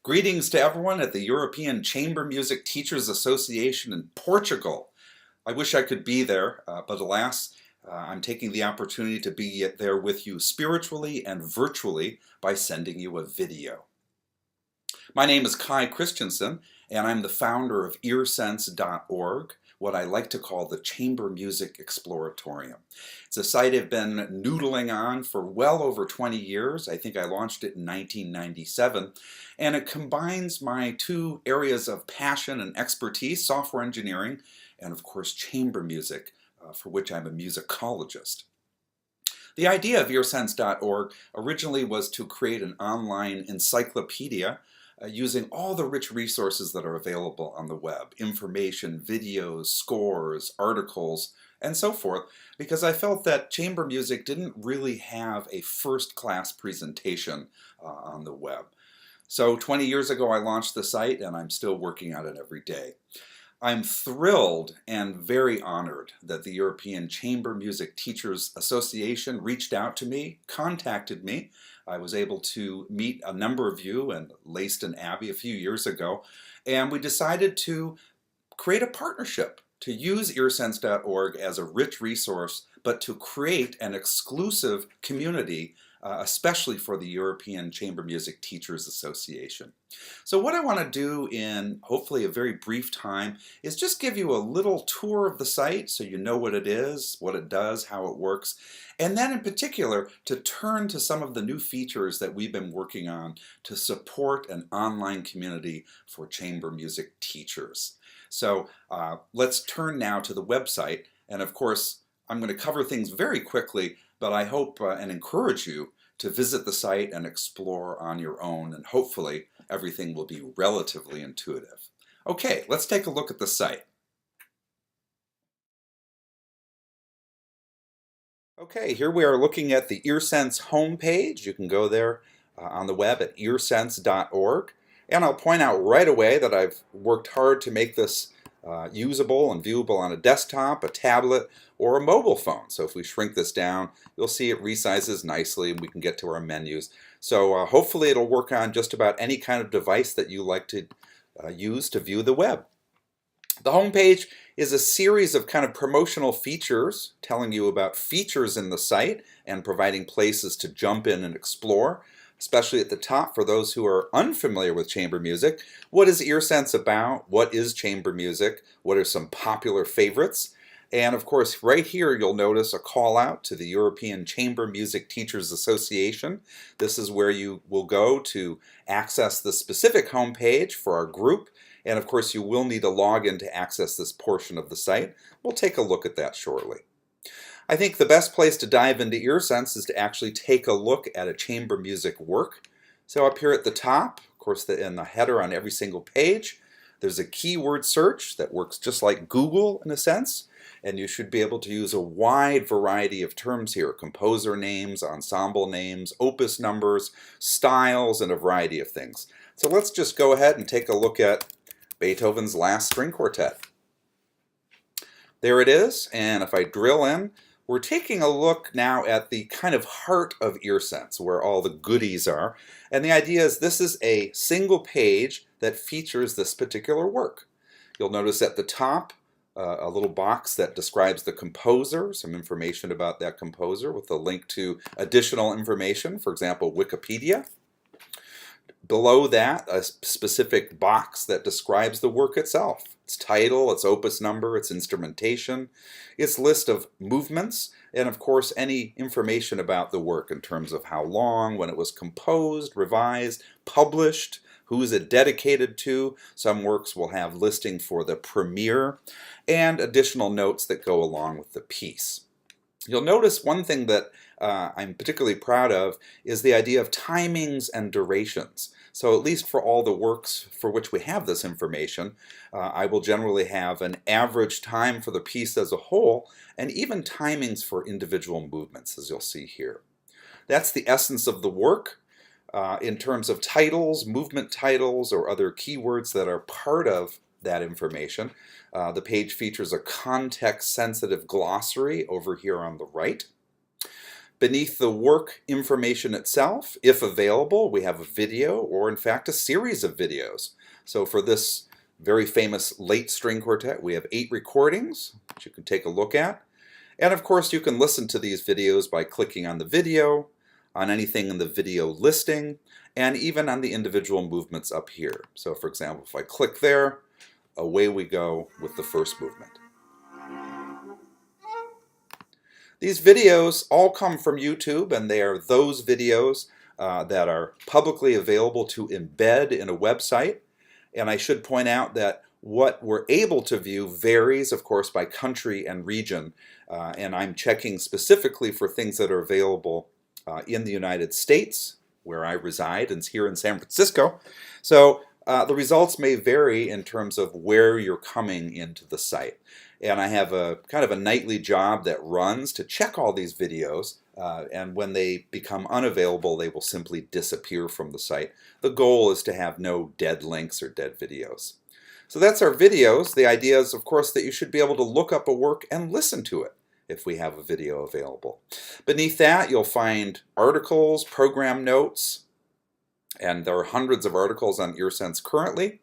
Greetings to everyone at the European Chamber Music Teachers Association in Portugal. I wish I could be there, but alas, I'm taking the opportunity to be there with you spiritually and virtually by sending you a video. My name is Kai Christiansen, and I'm the founder of earsense.org, what I like to call the Chamber Music Exploratorium. It's a site I've been noodling on for well over 20 years. I think I launched it in 1997, and it combines my two areas of passion and expertise, software engineering, and of course chamber music, for which I'm a musicologist. The idea of earsense.org originally was to create an online encyclopedia using all the rich resources that are available on the web, information, videos, scores, articles, and so forth, because I felt that chamber music didn't really have a first-class presentation on the web. So 20 years ago I launched the site, and I'm still working on it every day. I'm thrilled and very honored that the European Chamber Music Teachers Association reached out to me, contacted me. I was able to meet a number of you and Laced and Abby a few years ago, and we decided to create a partnership to use earsense.org as a rich resource, but to create an exclusive community especially for the European Chamber Music Teachers Association. So what I want to do in hopefully a very brief time is just give you a little tour of the site so you know what it is, what it does, how it works, and then in particular to turn to some of the new features that we've been working on to support an online community for chamber music teachers. So let's turn now to the website, and of course I'm going to cover things very quickly, but I hope and encourage you to visit the site and explore on your own, and hopefully everything will be relatively intuitive. Okay, let's take a look at the site. Okay, here we are looking at the earsense homepage. You can go there on the web at earsense.org, and I'll point out right away that I've worked hard to make this usable and viewable on a desktop, a tablet, or a mobile phone. So if we shrink this down, you'll see it resizes nicely and we can get to our menus. So hopefully it'll work on just about any kind of device that you like to use to view the web. The homepage is a series of kind of promotional features telling you about features in the site and providing places to jump in and explore. Especially at the top for those who are unfamiliar with chamber music. What is earsense about? What is chamber music? What are some popular favorites? And of course, right here you'll notice a call out to the European Chamber Music Teachers Association. This is where you will go to access the specific homepage for our group. And of course, you will need a login to access this portion of the site. We'll take a look at that shortly. I think the best place to dive into earsense is to actually take a look at a chamber music work. So up here at the top, of course in the header on every single page, there's a keyword search that works just like Google in a sense, and you should be able to use a wide variety of terms here: composer names, ensemble names, opus numbers, styles, and a variety of things. So let's just go ahead and take a look at Beethoven's Last String Quartet. There it is, and if I drill in, we're taking a look now at the kind of heart of earsense, where all the goodies are. And the idea is this is a single page that features this particular work. You'll notice at the top a little box that describes the composer, some information about that composer with a link to additional information, for example, Wikipedia. Below that, a specific box that describes the work itself. Its title, its opus number, its instrumentation, its list of movements, and of course any information about the work in terms of how long, when it was composed, revised, published, who is it dedicated to. Some works will have listing for the premiere, and additional notes that go along with the piece. You'll notice one thing that I'm particularly proud of is the idea of timings and durations. So at least for all the works for which we have this information, I will generally have an average time for the piece as a whole, and even timings for individual movements, as you'll see here. That's the essence of the work. In terms of titles, movement titles, or other keywords that are part of that information, the page features a context-sensitive glossary over here on the right. Beneath the work information itself, if available, we have a video or in fact a series of videos. So for this very famous late string quartet, we have 8 recordings which you can take a look at. And of course you can listen to these videos by clicking on the video, on anything in the video listing, and even on the individual movements up here. So for example, if I click there, away we go with the first movement. These videos all come from YouTube, and they are those videos that are publicly available to embed in a website. And I should point out that what we're able to view varies, of course, by country and region. And I'm checking specifically for things that are available in the United States, where I reside, and here in San Francisco. So the results may vary in terms of where you're coming into the site. And I have a kind of a nightly job that runs to check all these videos, and when they become unavailable, they will simply disappear from the site. The goal is to have no dead links or dead videos. So that's our videos. The idea is, of course, that you should be able to look up a work and listen to it if we have a video available. Beneath that, you'll find articles, program notes, and there are hundreds of articles on earsense currently.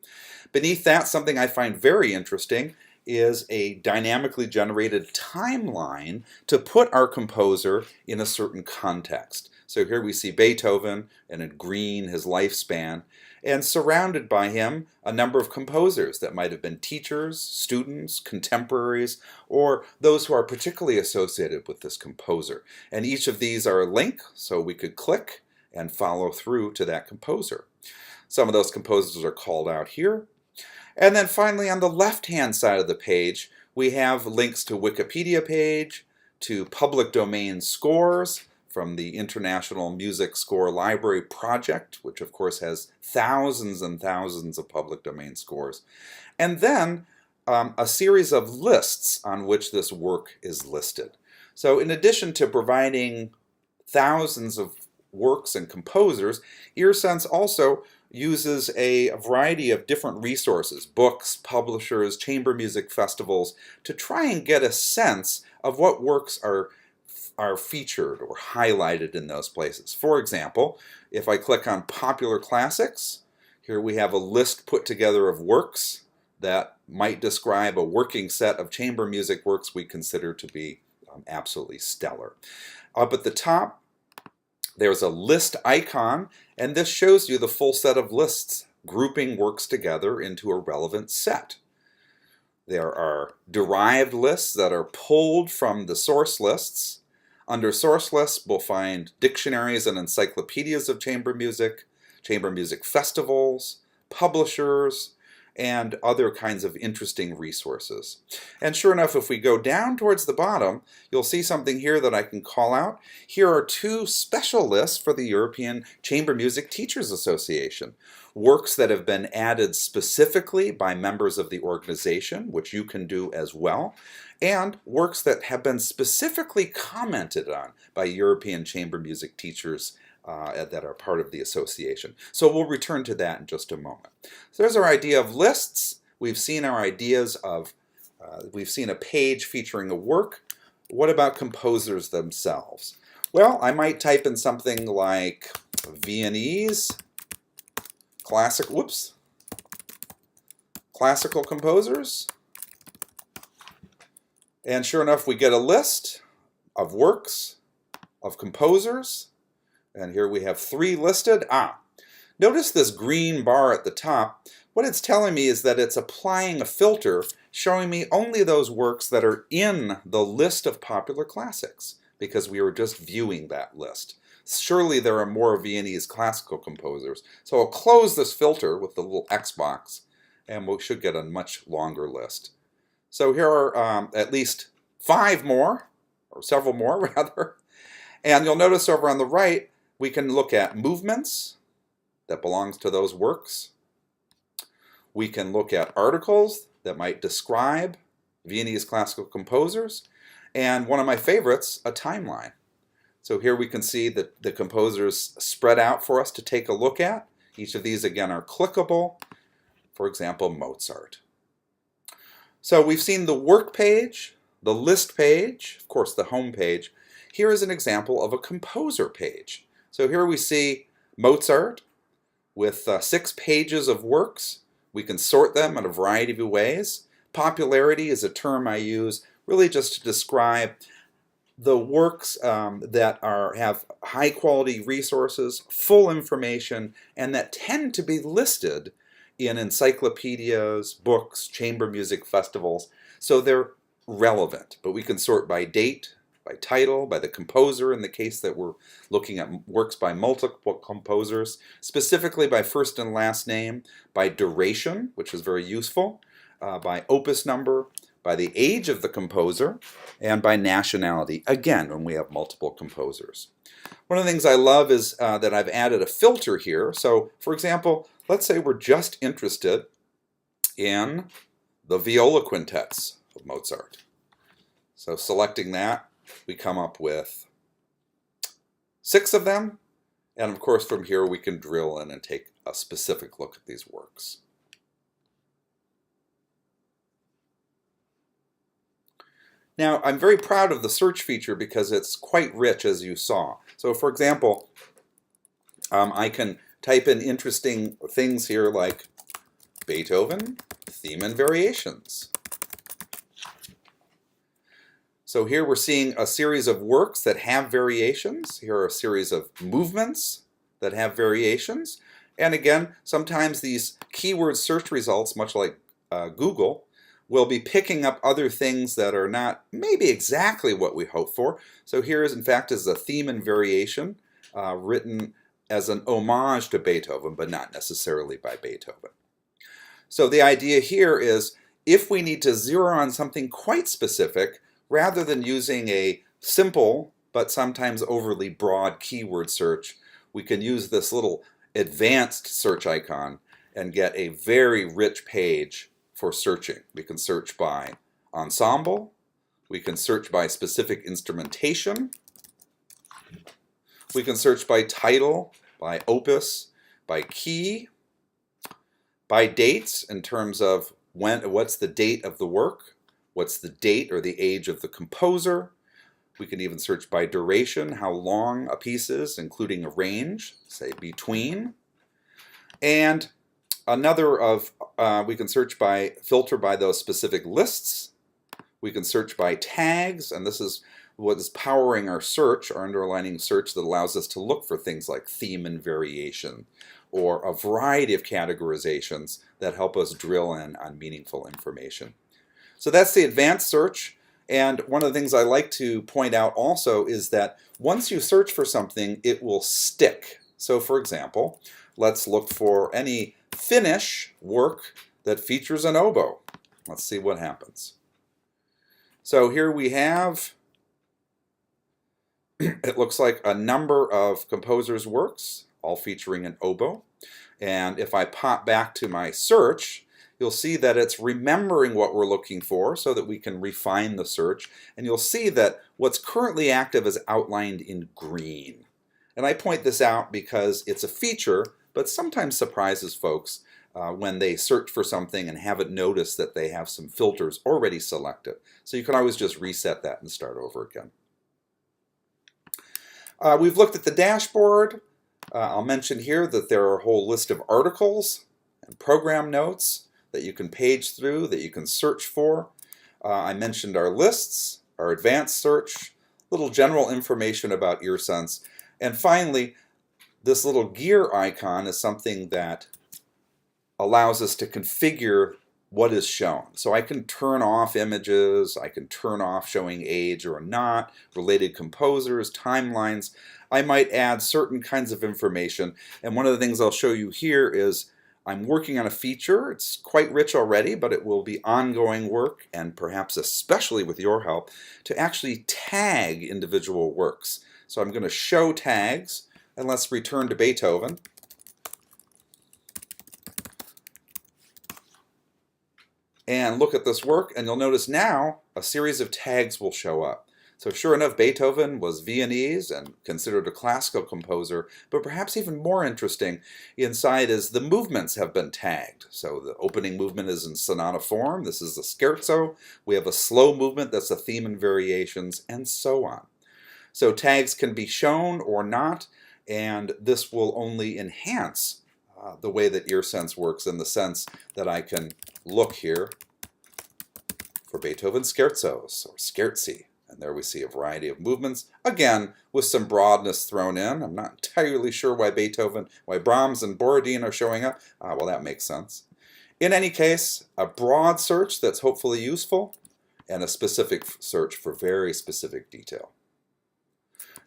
Beneath that, something I find very interesting is a dynamically generated timeline to put our composer in a certain context. So here we see Beethoven, and in green his lifespan, and surrounded by him a number of composers that might have been teachers, students, contemporaries, or those who are particularly associated with this composer. And each of these are a link, so we could click and follow through to that composer. Some of those composers are called out here. And then finally, on the left-hand side of the page, we have links to Wikipedia page, to public domain scores from the International Music Score Library Project, which of course has thousands and thousands of public domain scores, and then a series of lists on which this work is listed. So in addition to providing thousands of works and composers, earsense also uses a variety of different resources, books, publishers, chamber music festivals, to try and get a sense of what works are featured or highlighted in those places. For example, if I click on Popular Classics, here we have a list put together of works that might describe a working set of chamber music works we consider to be absolutely stellar. Up at the top, there's a list icon, and this shows you the full set of lists, grouping works together into a relevant set. There are derived lists that are pulled from the source lists. Under source lists, we'll find dictionaries and encyclopedias of chamber music festivals, publishers, and other kinds of interesting resources. And sure enough, if we go down towards the bottom, you'll see something here that I can call out. Here are 2 special lists for the European Chamber Music Teachers Association. Works that have been added specifically by members of the organization, which you can do as well, and works that have been specifically commented on by European chamber music teachers that are part of the association. So we'll return to that in just a moment. So there's our idea of lists. We've seen our ideas of, we've seen a page featuring a work. What about composers themselves? Well, I might type in something like Viennese classical composers. And sure enough, we get a list of works of composers. And here we have 3 listed. Notice this green bar at the top. What it's telling me is that it's applying a filter showing me only those works that are in the list of popular classics, because we were just viewing that list. Surely there are more Viennese classical composers. So I'll close this filter with the little X box, and we should get a much longer list. So here are at least 5 more, or several more rather. And you'll notice over on the right, we can look at movements that belongs to those works. We can look at articles that might describe Viennese classical composers. And one of my favorites, a timeline. So here we can see that the composers spread out for us to take a look at. Each of these, again, are clickable. For example, Mozart. So we've seen the work page, the list page, of course the home page. here is an example of a composer page. So here we see Mozart with 6 pages of works. We can sort them in a variety of ways. Popularity is a term I use really just to describe the works that have high quality resources, full information, and that tend to be listed in encyclopedias, books, chamber music festivals. So they're relevant, but we can sort by date, by title, by the composer in the case that we're looking at works by multiple composers, specifically by first and last name, by duration, which is very useful, by opus number, by the age of the composer, and by nationality, again, when we have multiple composers. One of the things I love is that I've added a filter here. So, for example, let's say we're just interested in the viola quintets of Mozart. So selecting that, we come up with 6 of them, and of course from here we can drill in and take a specific look at these works. Now, I'm very proud of the search feature because it's quite rich, as you saw. So for example, I can type in interesting things here like Beethoven, theme and variations. So here we're seeing a series of works that have variations. Here are a series of movements that have variations. And again, sometimes these keyword search results, much like Google, will be picking up other things that are not maybe exactly what we hope for. So here is, in fact, is a theme and variation written as an homage to Beethoven, but not necessarily by Beethoven. So the idea here is if we need to zero on something quite specific, rather than using a simple but sometimes overly broad keyword search, we can use this little advanced search icon and get a very rich page for searching. We can search by ensemble, we can search by specific instrumentation, we can search by title, by opus, by key, by dates in terms of what's the date of the work, what's the date or the age of the composer. We can even search by duration, how long a piece is, including a range, say between. And another of, we can search by, filter by those specific lists. We can search by tags, and this is what is powering our search, our underlining search that allows us to look for things like theme and variation, or a variety of categorizations that help us drill in on meaningful information. So that's the advanced search, and one of the things I like to point out also is that once you search for something, it will stick. So for example, let's look for any Finnish work that features an oboe. Let's see what happens. So here we have, it looks like a number of composers' works, all featuring an oboe. And if I pop back to my search, you'll see that it's remembering what we're looking for so that we can refine the search. And you'll see that what's currently active is outlined in green. And I point this out because it's a feature, but sometimes surprises folks when they search for something and haven't noticed that they have some filters already selected. So you can always just reset that and start over again. We've looked at the dashboard. I'll mention here that there are a whole list of articles and program notes that you can page through, that you can search for. I mentioned our lists, our advanced search, little general information about earsense. And finally, this little gear icon is something that allows us to configure what is shown. So I can turn off images, I can turn off showing age or not, related composers, timelines. I might add certain kinds of information. And one of the things I'll show you here is I'm working on a feature. It's quite rich already, but it will be ongoing work, and perhaps especially with your help, to actually tag individual works. So I'm going to show tags, and let's return to Beethoven. And look at this work, and you'll notice now a series of tags will show up. So sure enough, Beethoven was Viennese and considered a classical composer, but perhaps even more interesting inside is the movements have been tagged. So the opening movement is in sonata form, this is a scherzo, we have a slow movement that's a theme and variations, and so on. So tags can be shown or not, and this will only enhance the way that earsense works, in the sense that I can look here for Beethoven scherzos or scherzi. And there we see a variety of movements, again, with some broadness thrown in. I'm not entirely sure why Brahms and Borodin are showing up. Well, that makes sense. In any case, a broad search that's hopefully useful, and a specific search for very specific detail.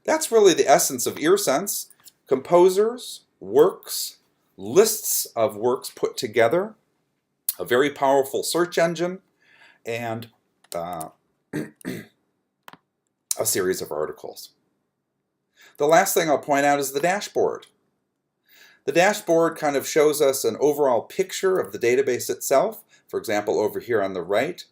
That's really the essence of earsense: composers, works, lists of works put together, a very powerful search engine, and a series of articles. The last thing I'll point out is the dashboard. The dashboard kind of shows us an overall picture of the database itself. For example, over here on the right,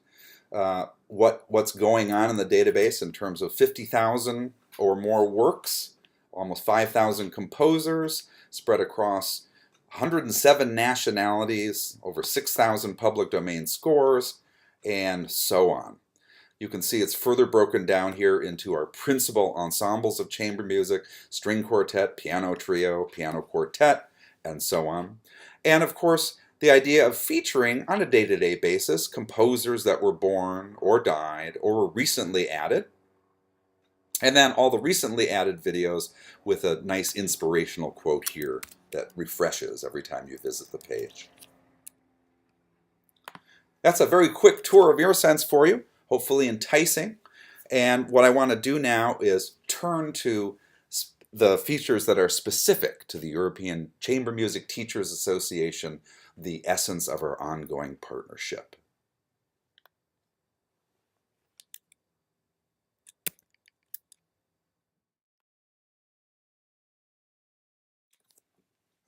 what's going on in the database in terms of 50,000 or more works, almost 5,000 composers spread across 107 nationalities, over 6,000 public domain scores, and so on. You can see it's further broken down here into our principal ensembles of chamber music: string quartet, piano trio, piano quartet, and so on. And of course, the idea of featuring on a day-to-day basis composers that were born or died or were recently added. And then all the recently added videos with a nice inspirational quote here that refreshes every time you visit the page. That's a very quick tour of earsense for you, hopefully enticing. And what I want to do now is turn to the features that are specific to the European Chamber Music Teachers Association, the essence of our ongoing partnership.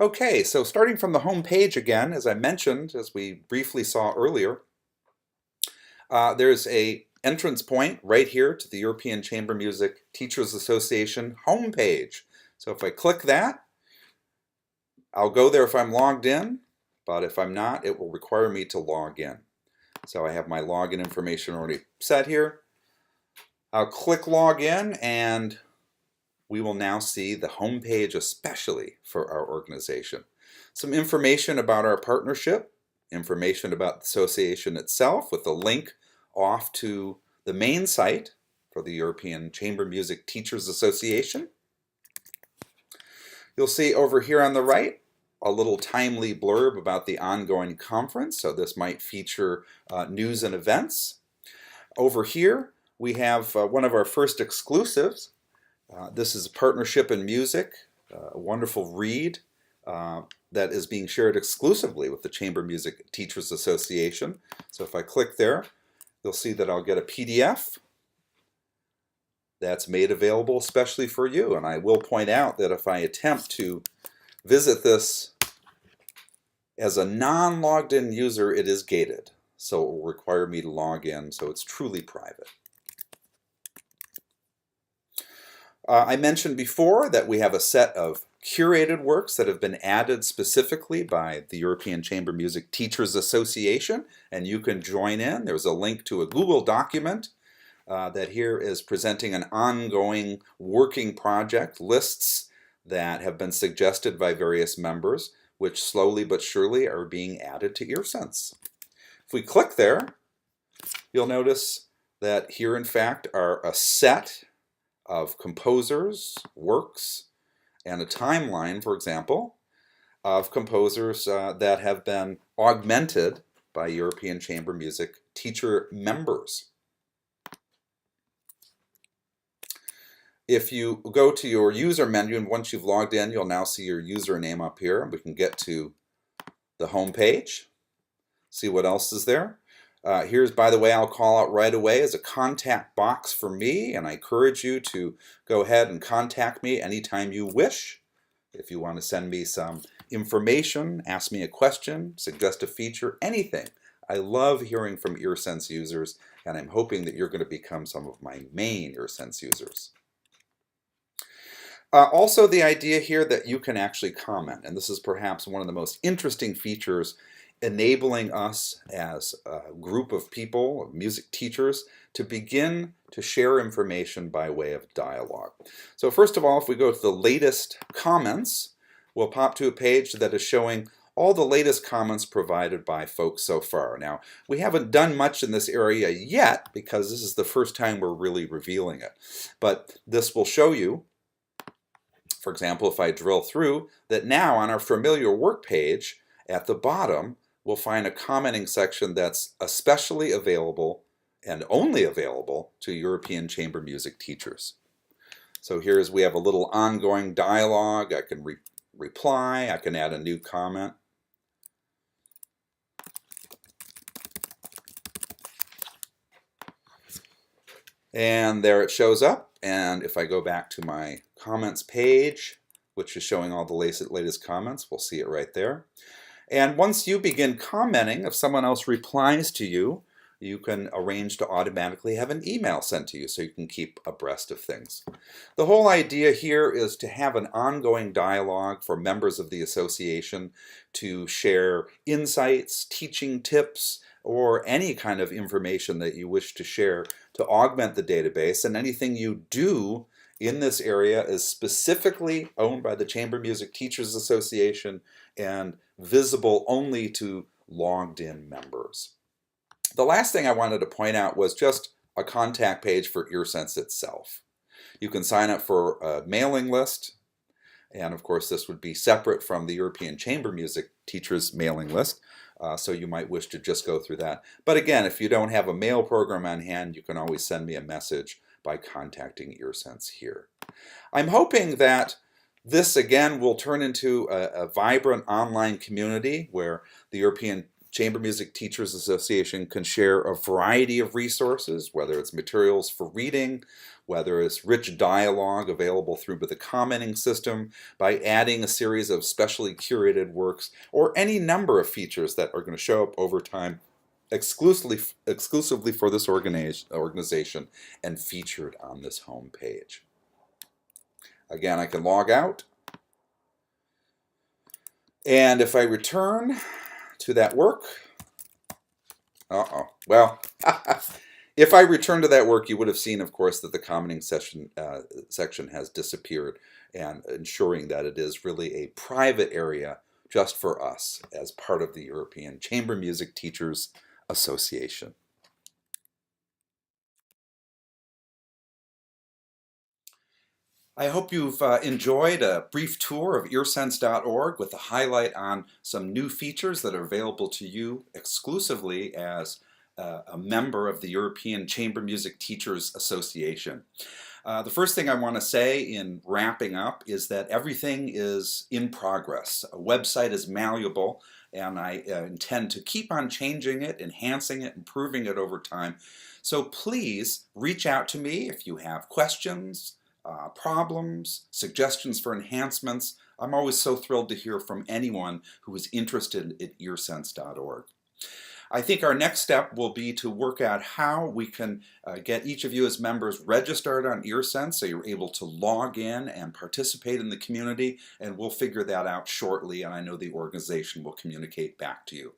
Okay, so starting from the home page again, as I mentioned, as we briefly saw earlier, there's a entrance point right here to the European Chamber Music Teachers Association homepage. So if I click that, I'll go there if I'm logged in, but if I'm not, it will require me to log in. So I have my login information already set here. I'll click login, and we will now see the homepage especially for our organization. Some information about our partnership, information about the association itself with a link off to the main site for the European Chamber Music Teachers Association. You'll see over here on the right a little timely blurb about the ongoing conference, so this might feature news and events. Over here we have one of our first exclusives. This is a partnership in music, a wonderful read that is being shared exclusively with the Chamber Music Teachers Association. So if I click there, you'll see that I'll get a PDF that's made available especially for you. And I will point out that if I attempt to visit this as a non-logged in user, it is gated. So it will require me to log in, so it's truly private. I mentioned before that we have a set of curated works that have been added specifically by the European Chamber Music Teachers Association, and you can join in. There's a link to a Google document that here is presenting an ongoing working project, lists that have been suggested by various members, which slowly but surely are being added to earsense. If we click there, you'll notice that here in fact are a set of composers, works, and a timeline, for example, of composers that have been augmented by European Chamber Music teacher members. If you go to your user menu, and once you've logged in, you'll now see your username up here, and we can get to the home page, see what else is there. Here's, by the way, I'll call out right away as a contact box for me, and I encourage you to go ahead and contact me anytime you wish. If you want to send me some information, ask me a question, suggest a feature, anything. I love hearing from earsense users, and I'm hoping that you're going to become some of my main earsense users. Also, the idea here that you can actually comment, and this is perhaps one of the most interesting features enabling us as a group of people, of music teachers, to begin to share information by way of dialogue. So first of all, if we go to the latest comments, we'll pop to a page that is showing all the latest comments provided by folks so far. Now, we haven't done much in this area yet because this is the first time we're really revealing it. But this will show you, for example, if I drill through, that now on our familiar work page, at the bottom, we'll find a commenting section that's especially available and only available to European chamber music teachers. So here's, we have a little ongoing dialogue. I can reply, I can add a new comment. And there it shows up. And if I go back to my comments page, which is showing all the latest comments, we'll see it right there. And once you begin commenting, if someone else replies to you, you can arrange to automatically have an email sent to you so you can keep abreast of things. The whole idea here is to have an ongoing dialogue for members of the association to share insights, teaching tips, or any kind of information that you wish to share to augment the database. And anything you do in this area is specifically owned by the Chamber Music Teachers Association and visible only to logged in members. The last thing I wanted to point out was just a contact page for earsense itself. You can sign up for a mailing list, and of course this would be separate from the European Chamber Music Teachers mailing list, so you might wish to just go through that. But again, if you don't have a mail program on hand, you can always send me a message by contacting earsense here. I'm hoping that this again will turn into a vibrant online community where the European Chamber Music Teachers Association can share a variety of resources, whether it's materials for reading, whether it's rich dialogue available through the commenting system, by adding a series of specially curated works, or any number of features that are going to show up over time exclusively for this organization and featured on this home page. Again, I can log out, and if I return to that work, well, if I return to that work, you would have seen, of course, that the commenting section has disappeared, and ensuring that it is really a private area just for us as part of the European Chamber Music Teachers Association. I hope you've enjoyed a brief tour of earsense.org with a highlight on some new features that are available to you exclusively as a member of the European Chamber Music Teachers Association. The first thing I want to say in wrapping up is that everything is in progress. A website is malleable, and I intend to keep on changing it, enhancing it, improving it over time. So please reach out to me if you have questions, problems, suggestions for enhancements. I'm always so thrilled to hear from anyone who is interested at earsense.org. I think our next step will be to work out how we can get each of you as members registered on earsense so you're able to log in and participate in the community, and we'll figure that out shortly, and I know the organization will communicate back to you.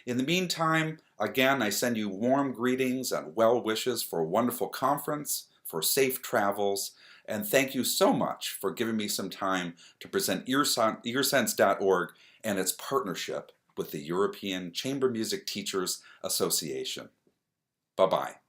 In the meantime, again, I send you warm greetings and well wishes for a wonderful conference, for safe travels, and thank you so much for giving me some time to present earsense.org and its partnership with the European Chamber Music Teachers Association. Bye-bye.